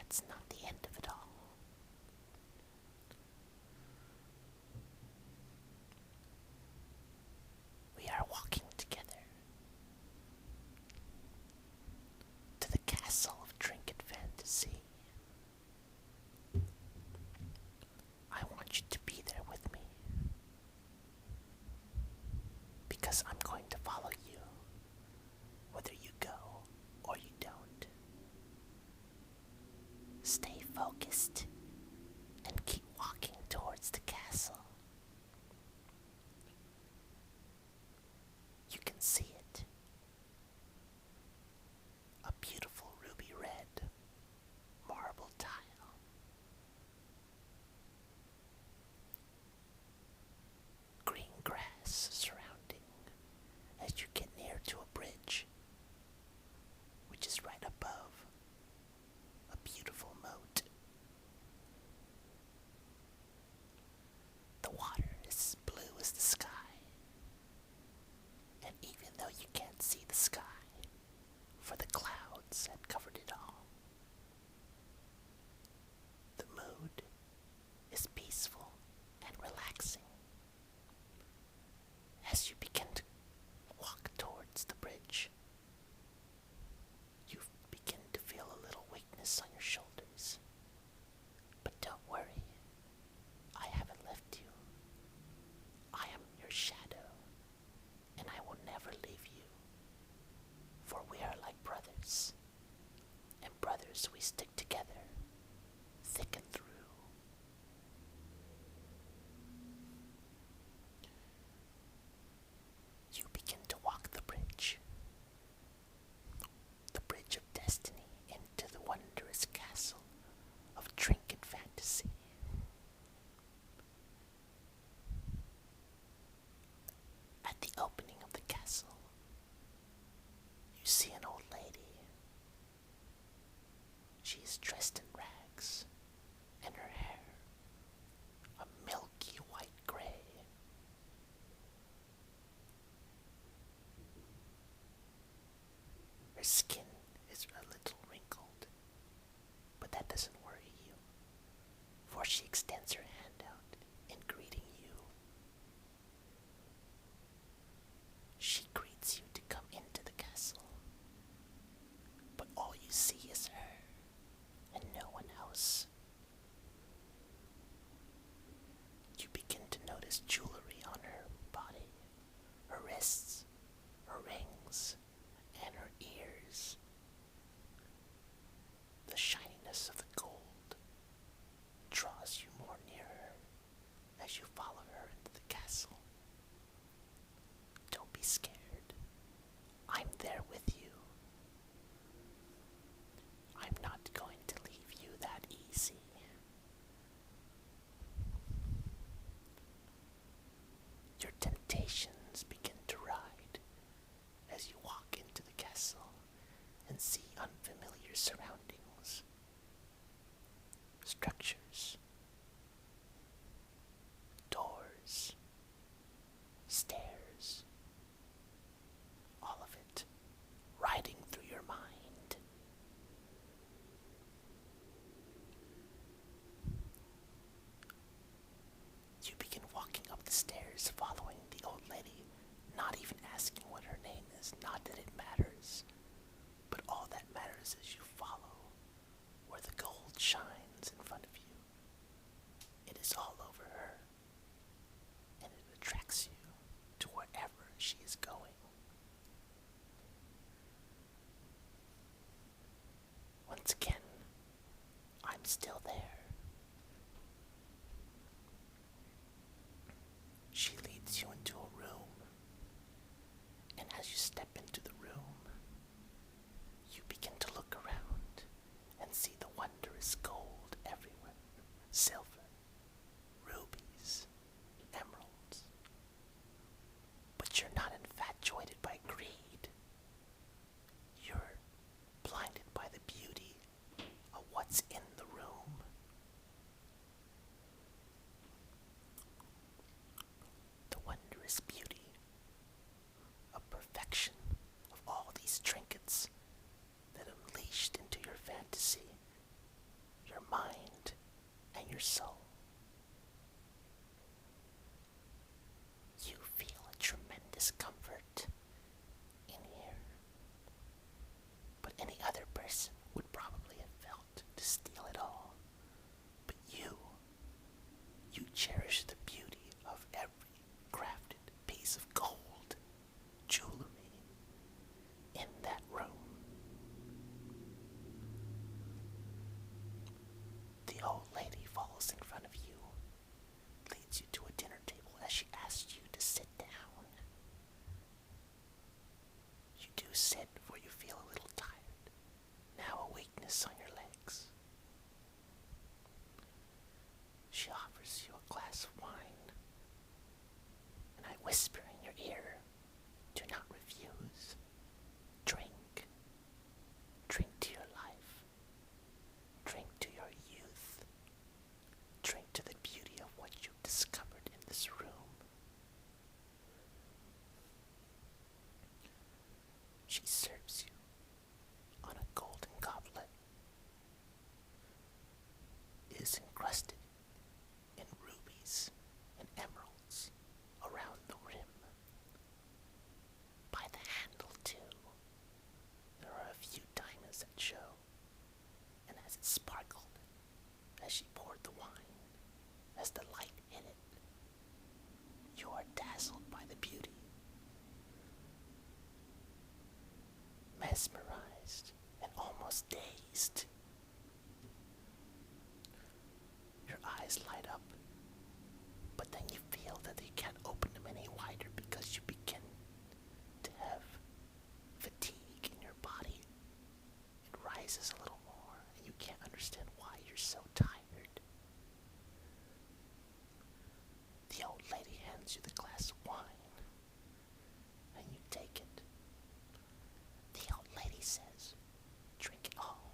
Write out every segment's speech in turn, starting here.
that's not the end of it all. We are walking together to the castle of trinket fantasy. I want you to be there with me, because I'm going to follow you, whether you go or you don't. Stay focused and keep walking towards the castle. You can see it. A beautiful ruby red marble tile. Green grass surrounding as you get near to a bridge, which is right above a beautiful moat. The water is as blue as the sky, and even though you can't see the sky, for the clouds had covered it all, the mood is peaceful and relaxing. As you begin to walk towards the bridge, you begin to feel a little weakness on your shoulders. But don't worry, I haven't left you. I am your shadow, and I will never leave you. For we are like brothers, and brothers we stick together, thick and through. You begin to walk the bridge of destiny, into the wondrous castle of trinket fantasy. At the opening of the castle, you see an old lady. She is dressed in rags, and her hair a milky white gray. Her skin is a little wrinkled, but that doesn't worry you, for she extends her hand out in greeting you. She greets you to come into the castle, but all you see is her and no one else. You begin to notice jewelry on her body, her wrists, her rings, and her ears. The shininess of the gold draws you more near her as you follow her into the castle. Don't be scared. I'm there with you. I'm not going to leave you that easy. Your temptations begin to ride as you walk into the castle and see unfamiliar surroundings, structures, doors, stairs, all of it riding through your mind. You begin walking up the stairs following the old lady, not even asking what her name is, not that it matters, but all that matters is you follow where the gold shines in front of you. It is all over her, and it attracts you to wherever she is going. Once again, I'm still there. She leads you into a room, and as you step into the room, you begin to look around and see the wondrous gold everywhere. Silver, rubies, emeralds. But you're not infatuated by greed. You're blinded by the beauty of what's in the room. is encrusted in rubies and emeralds around the rim. By the handle, too, there are a few diamonds that show, and as it sparkled, as she poured the wine, as the light hit it, you are dazzled by the beauty, mesmerized and almost dazed. Your eyes light up, but then you feel that you can't open them any wider because you begin to have fatigue in your body. It rises a little more, and you can't understand why you're so tired. The old lady hands you the glass of wine, and you take it. The old lady says, "Drink it all.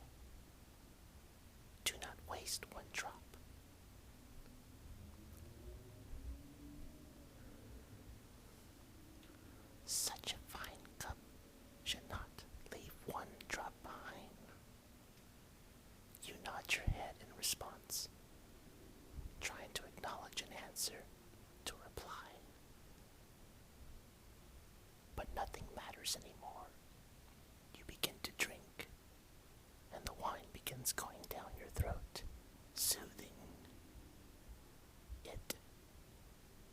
Do not waste one drop." Such a fine cup should not leave one drop behind. You nod your head in response, trying to acknowledge an answer to reply. But nothing matters anymore. You begin to drink, and the wine begins going down your throat, soothing it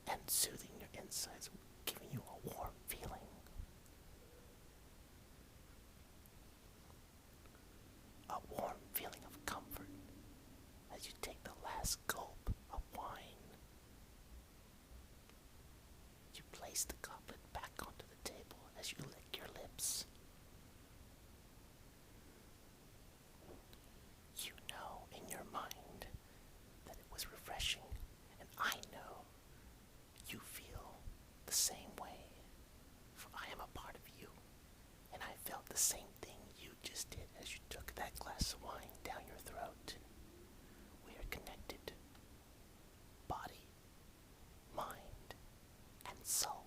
and soothing your insides, giving you a warm feeling. A warm feeling of comfort as you take the last gulp of wine. You place the goblet back onto the table as you lick your lips. You know in your mind that it was refreshing, and I know you feel the same way, for I am a part of you, and I felt the same thing you just did as you took that glass of wine down your throat. We are connected, body, mind, and soul.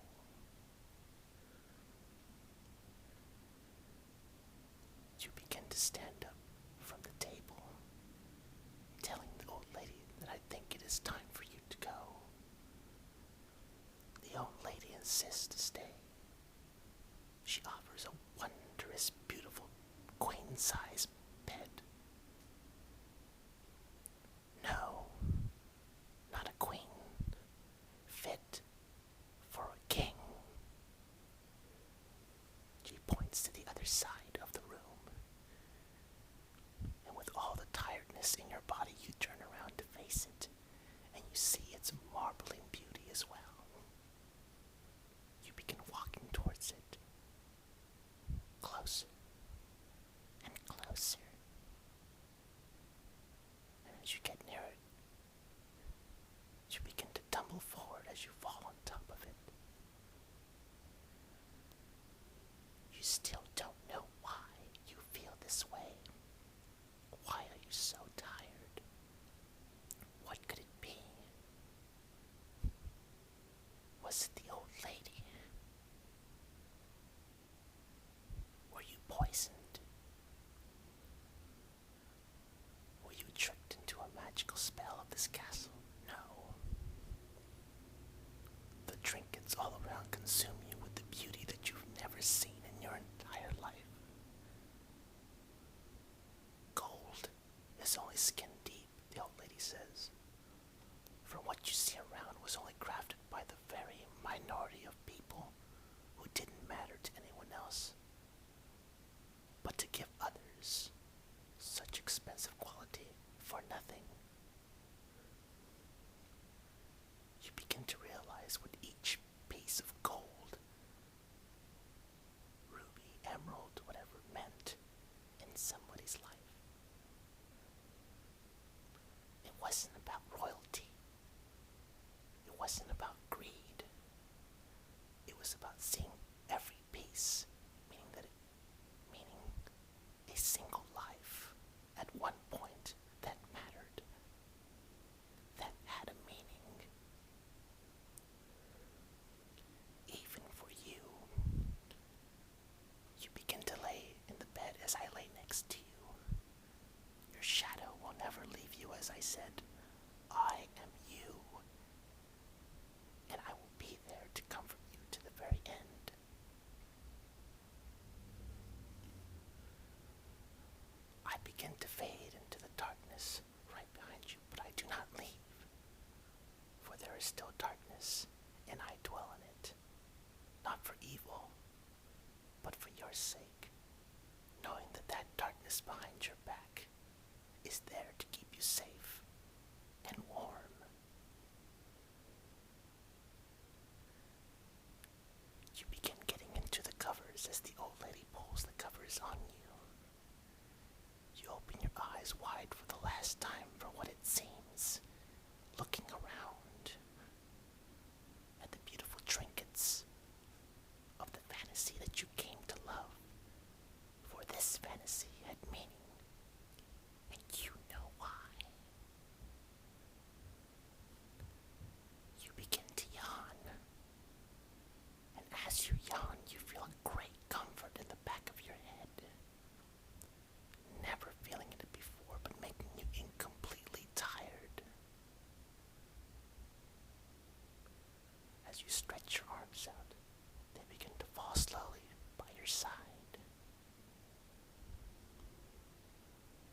You begin to stand up from the table, telling the old lady that I think it is time for you to go. The old lady insists to stay. She offers a wondrous, beautiful, queen-size bed. No, not a queen, fit for a king. She points to the other side of the room, and with all the tiredness in your body, you turn around to face it, and you see its marbling beauty as well. You begin walking towards it, closer and closer. And as you get near it, you begin to tumble forward as you fall on top of it. You still don't know why you feel this way. Why are you so tired? What could it be? Was it the old lady? Were you poisoned? Were you tricked into a magical spell of this castle? No. The trinkets all around consume you with the beauty that you've never seen in your entire life. Gold is only skin deep, the old lady says. For what you see around was only crafted by the very minority of people who didn't matter to anyone else. But to give others such expensive quality for nothing. You begin to realize what each piece of gold, ruby, emerald, whatever, meant in somebody's life. It wasn't about royalty. It wasn't about greed. It was about seeing every piece, meaning a single life at one point that mattered, that had a meaning. Even for you, you begin to lay in the bed as I lay next to you. Your shadow will never leave you as as I said, I am you, and I will be there to comfort you to the very end. I begin to fade into the darkness right behind you, but I do not leave, for there is still darkness, and I dwell in it, not for evil, but for your sake, knowing that that darkness behind your back is there to keep you safe and warm. You begin getting into the covers as the old lady pulls the covers on you. You open your eyes wide for the last time for what it seems, looking around at the beautiful trinkets of the fantasy that you came to love. For this fantasy had meaning, and you know why. You begin to yawn, and as you yawn, you feel a great comfort in the back of your head. Never feeling it before, but making you incompletely tired. As you stretch your arms out, they begin to fall slowly by your side.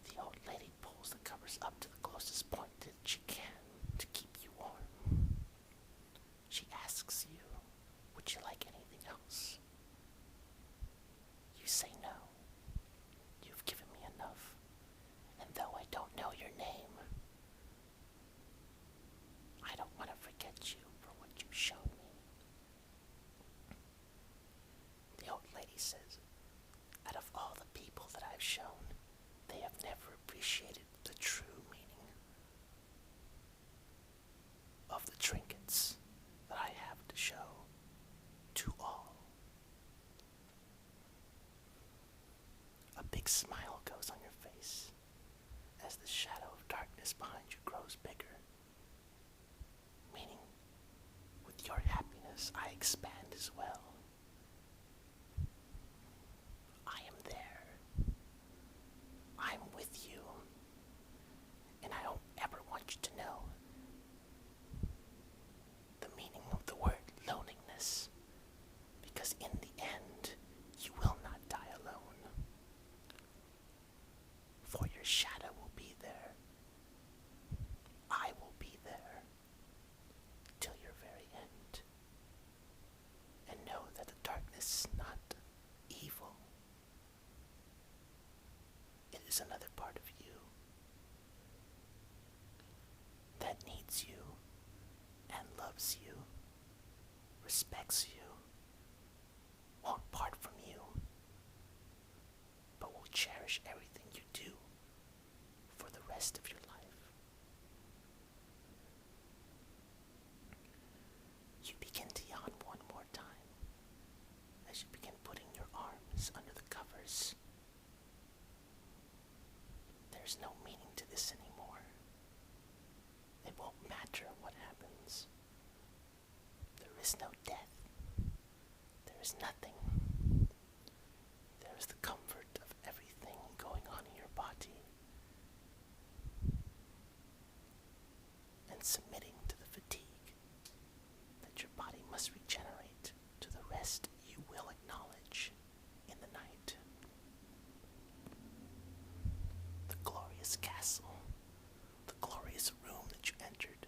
The old lady pulls the covers up to the closest point that she can to keep you warm. She asks you, would you like anything else? You say no. You've given me enough, and though I don't know your name, I don't want to forget you for what you've shown me. The old lady says, out of all the people that I've shown, they have never appreciated the true meaning of the trinkets that I have to show to all. A big smile goes on your face as the shadow of darkness behind you grows bigger, meaning with your happiness I expand as well. I am there. I'm with you, and I don't ever want you to know the meaning of the word loneliness, because in the end, you will not die alone. For your shadow will be there. I will be there till your very end. And know that the darkness is not evil. It is another part of you that needs you and loves you, respects you, won't part from you, but will cherish everything you do for the rest of your life. You begin to yawn one more time as you begin putting your arms under the covers. There's no meaning to this anymore. It won't matter what happens. There is no death. There is nothing. There is the comfort of everything going on in your body, and submitting to the fatigue that your body must regenerate to the rest you will acknowledge in the night. The glorious castle, the glorious room that you entered,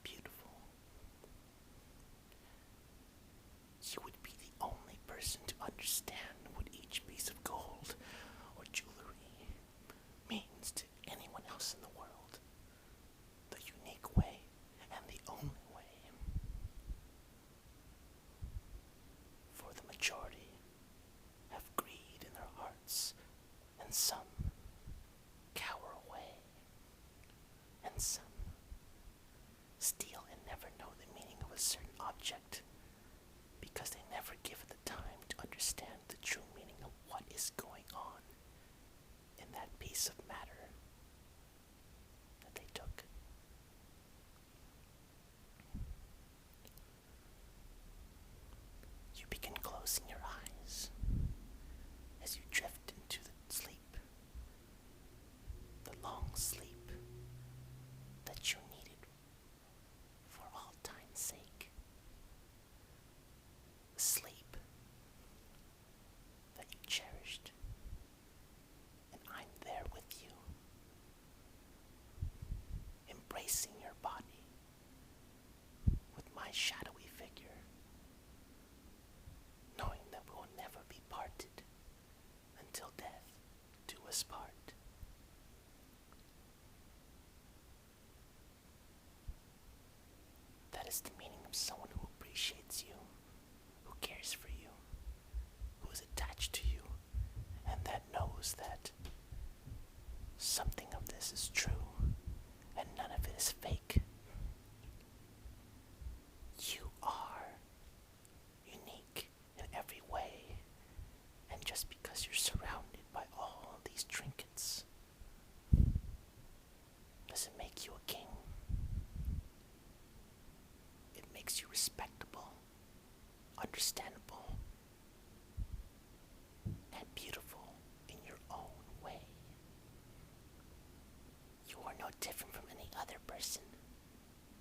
beautiful. You would be the only person to understand what each piece of gold or jewelry means to anyone else in the world. The unique way and the only way. For the majority have greed in their hearts, and some cower away, and some steal and never know the meaning of a certain object because they never give it the time to understand the true meaning of what is going on in that piece of matter that they took. You begin closing your eyes as you drift into the sleep, the long sleep is the meaning of someone who appreciates you, who cares for you, who is attached to you, and that knows that something of this is true and none of it is fake. You are unique in every way, and just because you're surrounded by all these trinkets doesn't make you a king. It makes you respectable, understandable, and beautiful in your own way. You are no different from any other person,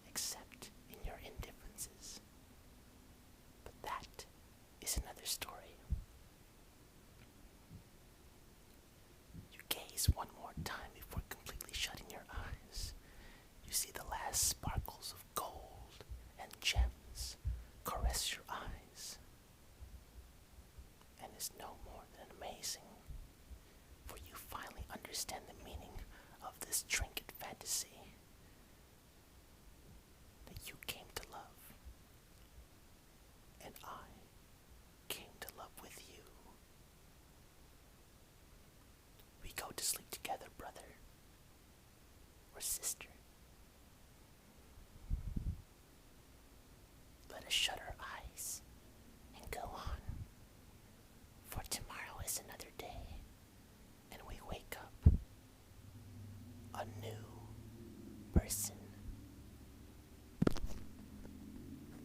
except in your indifferences. But that is another story. You gaze one more time before completely shutting your eyes. You see the last sparkles of gold and gems caress your eyes. And is no more than amazing, for you finally understand the meaning of this trinket fantasy that you came to love, and I came to love with you. We go to sleep together, brother or sister. Let us shut our